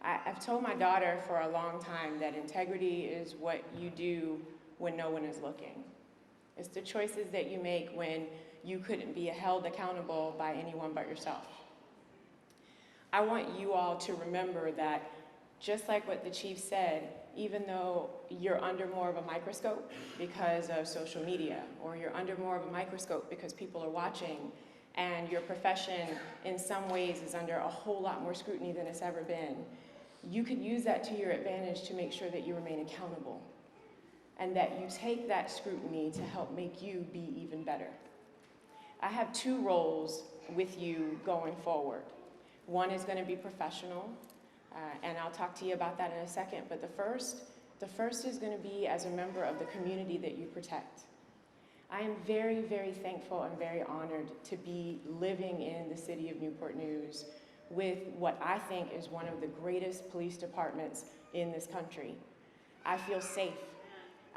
I've told my daughter for a long time that integrity is what you do when no one is looking. It's the choices that you make when you couldn't be held accountable by anyone but yourself. I want you all to remember that just like what the chief said, even though you're under more of a microscope because of social media, or you're under more of a microscope because people are watching, and your profession in some ways is under a whole lot more scrutiny than it's ever been, you could use that to your advantage to make sure that you remain accountable, and that you take that scrutiny to help make you be even better. I have two roles with you going forward. One is going to be professional, and I'll talk to you about that in a second, but the first is going to be as a member of the community that you protect. I am very, very thankful and very honored to be living in the city of Newport News with what I think is one of the greatest police departments in this country. I feel safe.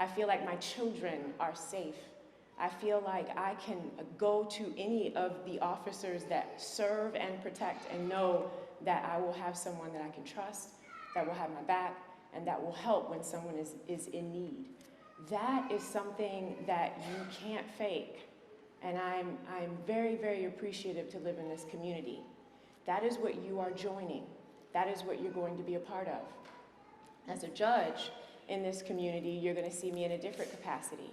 I feel like my children are safe. I feel like I can go to any of the officers that serve and protect and know that I will have someone that I can trust, that will have my back, and that will help when someone is in need. That is something that you can't fake. And I'm very, very appreciative to live in this community. That is what you are joining. That is what you're going to be a part of. As a judge in this community, you're going to see me in a different capacity.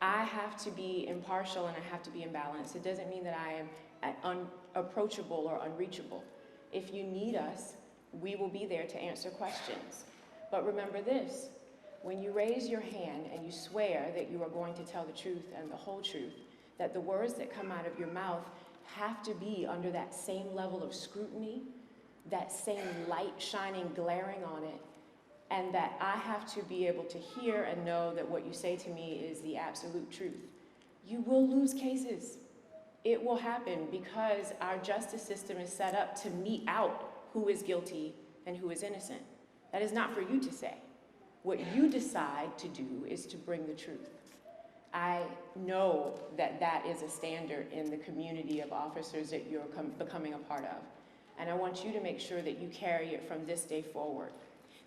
I have to be impartial and I have to be in balance. It doesn't mean that I am unapproachable or unreachable. If you need us, we will be there to answer questions. But remember this, when you raise your hand and you swear that you are going to tell the truth and the whole truth, that the words that come out of your mouth have to be under that same level of scrutiny, that same light shining, glaring on it, and that I have to be able to hear and know that what you say to me is the absolute truth. You will lose cases. It will happen because our justice system is set up to mete out who is guilty and who is innocent. That is not for you to say. What you decide to do is to bring the truth. I know that that is a standard in the community of officers that you're becoming a part of. And I want you to make sure that you carry it from this day forward.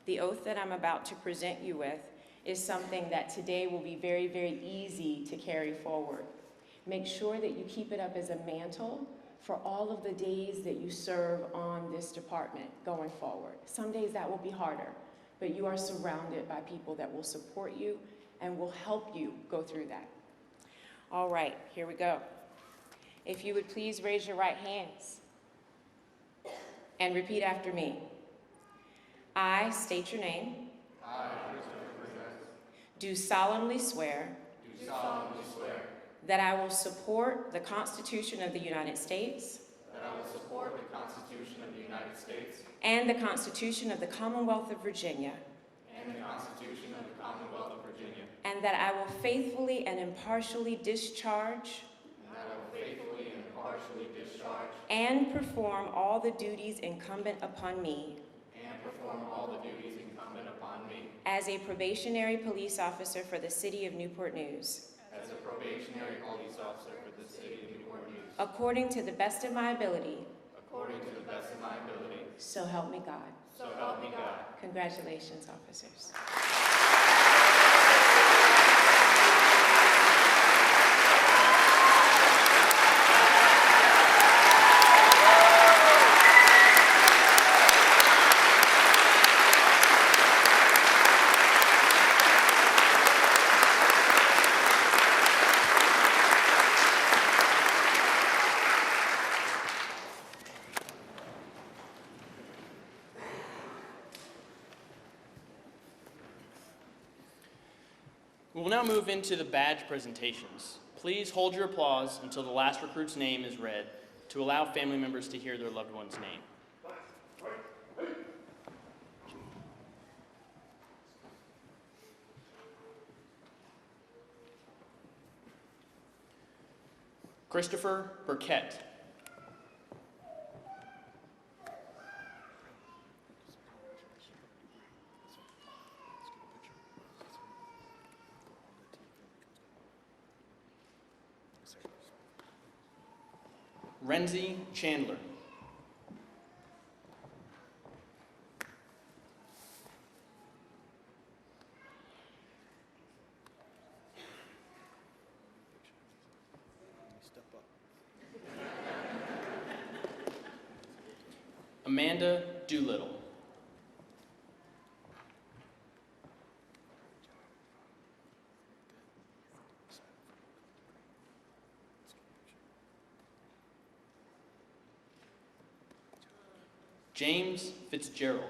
The oath that I'm about to present you with is something that today will be very, very easy to carry forward. Make sure that you keep it up as a mantle for all of the days that you serve on this department going forward. Some days that will be harder, but you are surrounded by people that will support you and will help you go through that. All right, here we go. If you would please raise your right hands and repeat after me. I state your name. I, Do solemnly swear do solemnly swear that I will support the Constitution of the United States that I will support the Constitution of the United States and the Constitution of the Commonwealth of Virginia, and the Constitution of the Commonwealth of Virginia, and that I will faithfully and impartially discharge and that I will faithfully and impartially discharge and perform all the duties incumbent upon me and perform all the duties incumbent upon me as a probationary police officer for the city of Newport News, as a probationary police officer for the city of Newport News, according to the best of my ability, according to the best of my ability. so help me God. So help me God. Congratulations, officers. We will now move into the badge presentations. Please hold your applause until the last recruit's name is read to allow family members to hear their loved one's name. Christopher Burkett. Renzi Chandler. Amanda Doolittle. James Fitzgerald.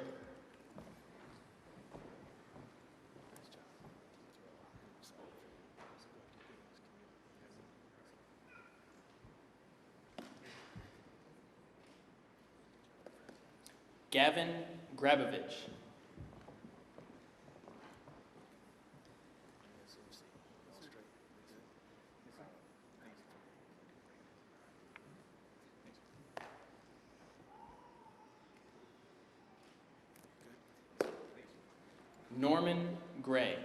Gavin Grabovich. Norman Gray.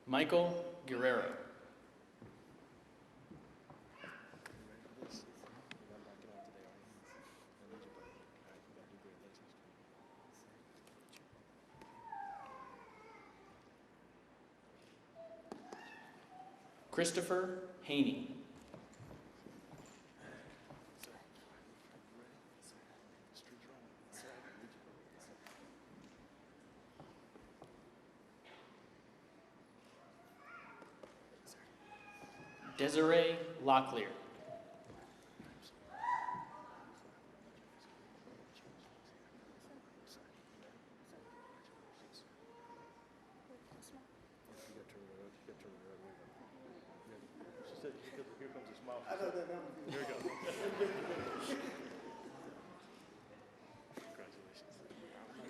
Michael Guerrero. Christopher Haney. Desiree Locklear. Here comes a smile. There you go. Congratulations.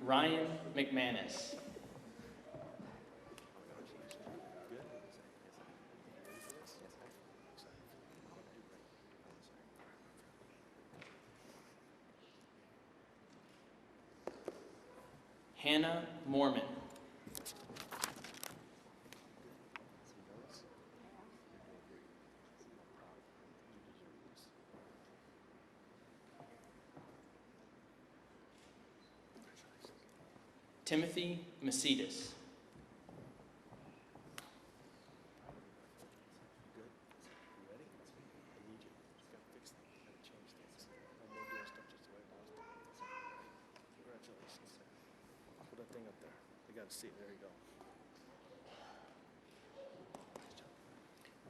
Ryan McManus. Hannah Mormon. Timothy Macedas. Put that thing up there. They got to see it. There you go.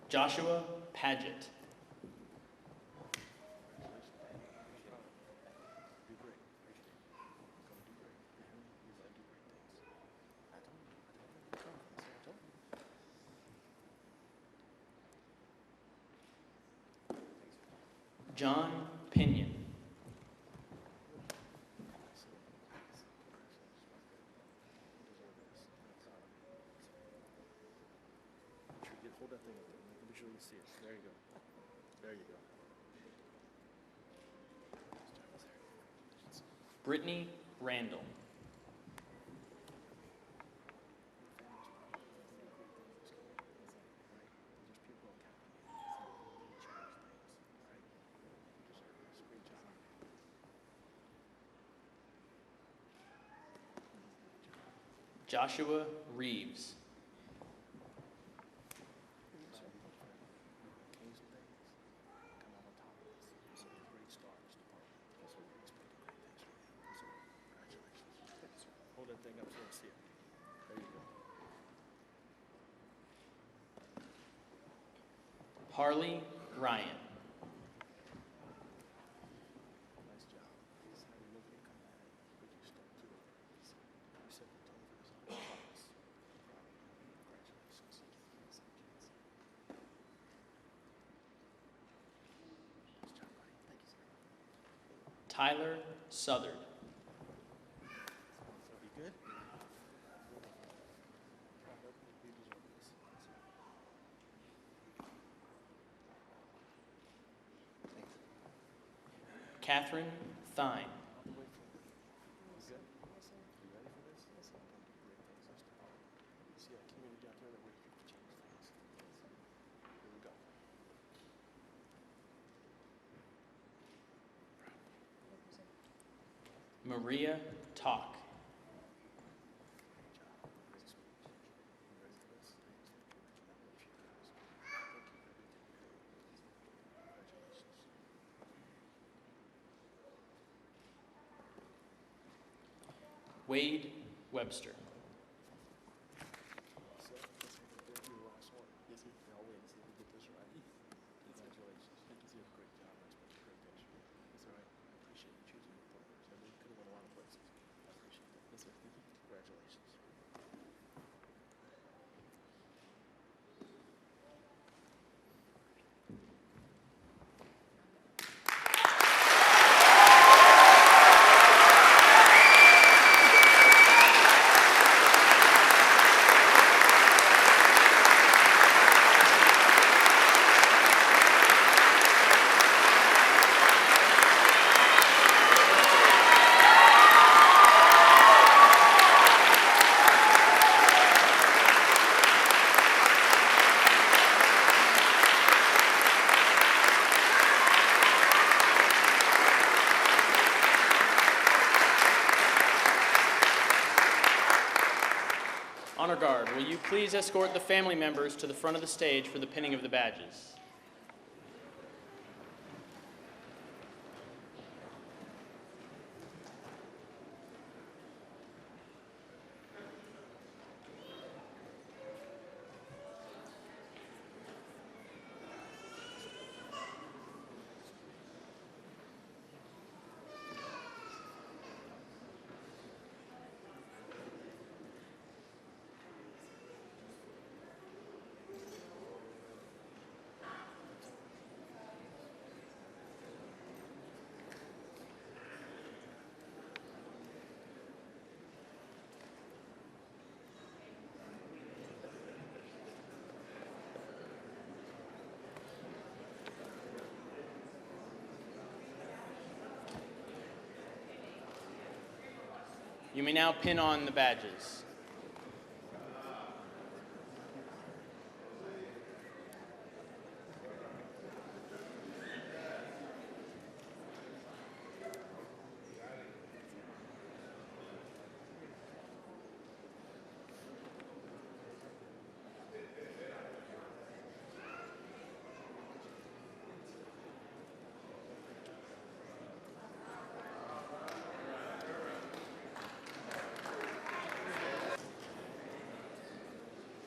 Joshua Paget. John Pinion. Hold that thing up there. Make sure you see it. There you go. There you go. Brittany Randall. Joshua Reeves. Hold that thing up so you can see it. There you go. Harley Ryan. Tyler Southard. Catherine Thine. Maria Talk. Wade Webster. Honor Guard, will you please escort the family members to the front of the stage for the pinning of the badges? You may now pin on the badges.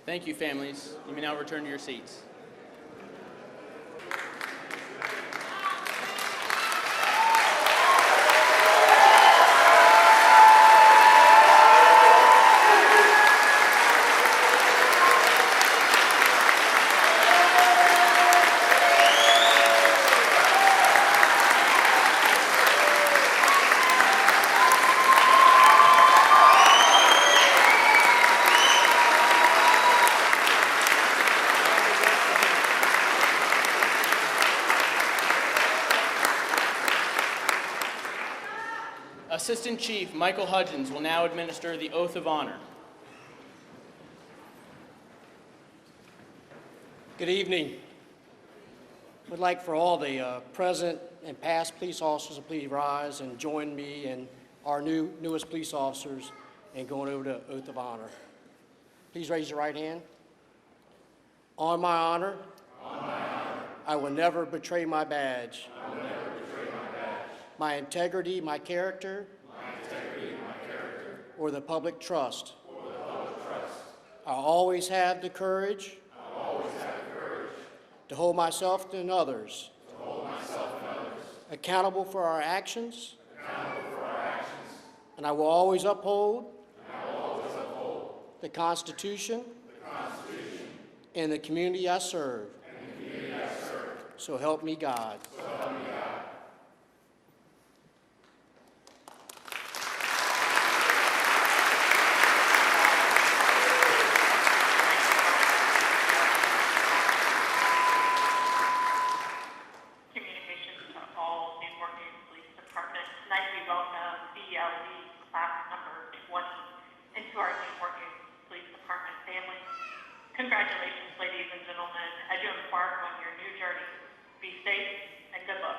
Thank you, families. You may now return to your seats. Assistant Chief Michael Hudgens will now administer the oath of honor. Good evening. Would like for all the present and past police officers to please rise and join me and our newest police officers in going over the oath of honor. Please raise your right hand. On my honor, I will never betray my badge. My integrity, my character, or the public trust. I always have the courage to hold myself and others accountable for our actions, and I will always uphold the Constitution and the community I serve. So help me God. Communications to all Newport News Police Department. Tonight we welcome BLD class number 20 into our Newport News Police Department family. Congratulations, ladies and gentlemen, as you embark on your new journey. Be safe and good luck.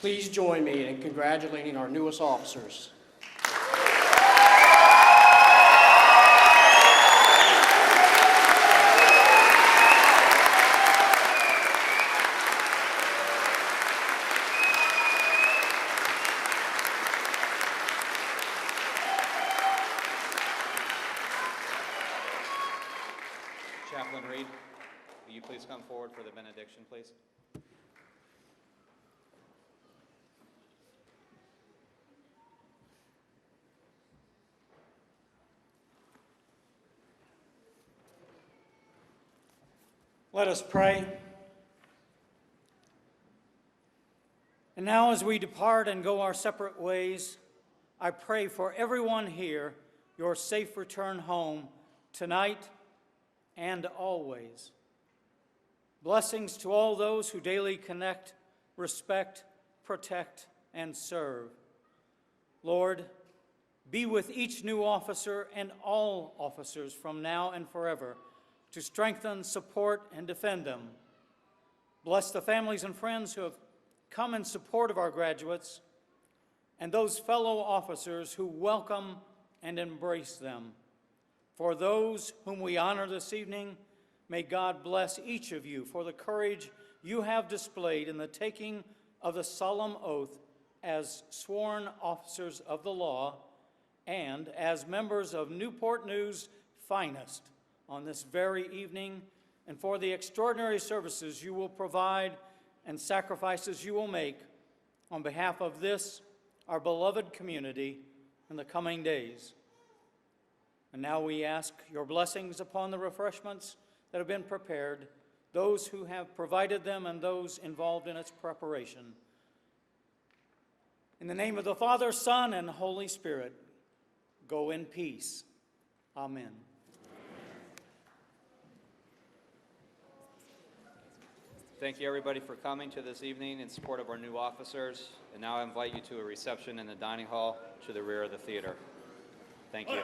Please join me in congratulating our newest officers. Chaplain Reed, will you please come forward for the benediction, please? Let us pray. And now, as we depart and go our separate ways, I pray for everyone here your safe return home tonight and always. Blessings to all those who daily connect, respect, protect, and serve. Lord, be with each new officer and all officers from now and forever to strengthen, support, and defend them. Bless the families and friends who have come in support of our graduates and those fellow officers who welcome and embrace them. For those whom we honor this evening, may God bless each of you for the courage you have displayed in the taking of the solemn oath as sworn officers of the law and as members of Newport News' finest on this very evening, and for the extraordinary services you will provide and sacrifices you will make on behalf of this, our beloved community, in the coming days. And now we ask your blessings upon the refreshments that have been prepared, those who have provided them and those involved in its preparation. In the name of the Father, Son, and Holy Spirit, go in peace. Amen. Thank you, everybody, for coming to this evening in support of our new officers. And now I invite you to a reception in the dining hall to the rear of the theater. Thank you.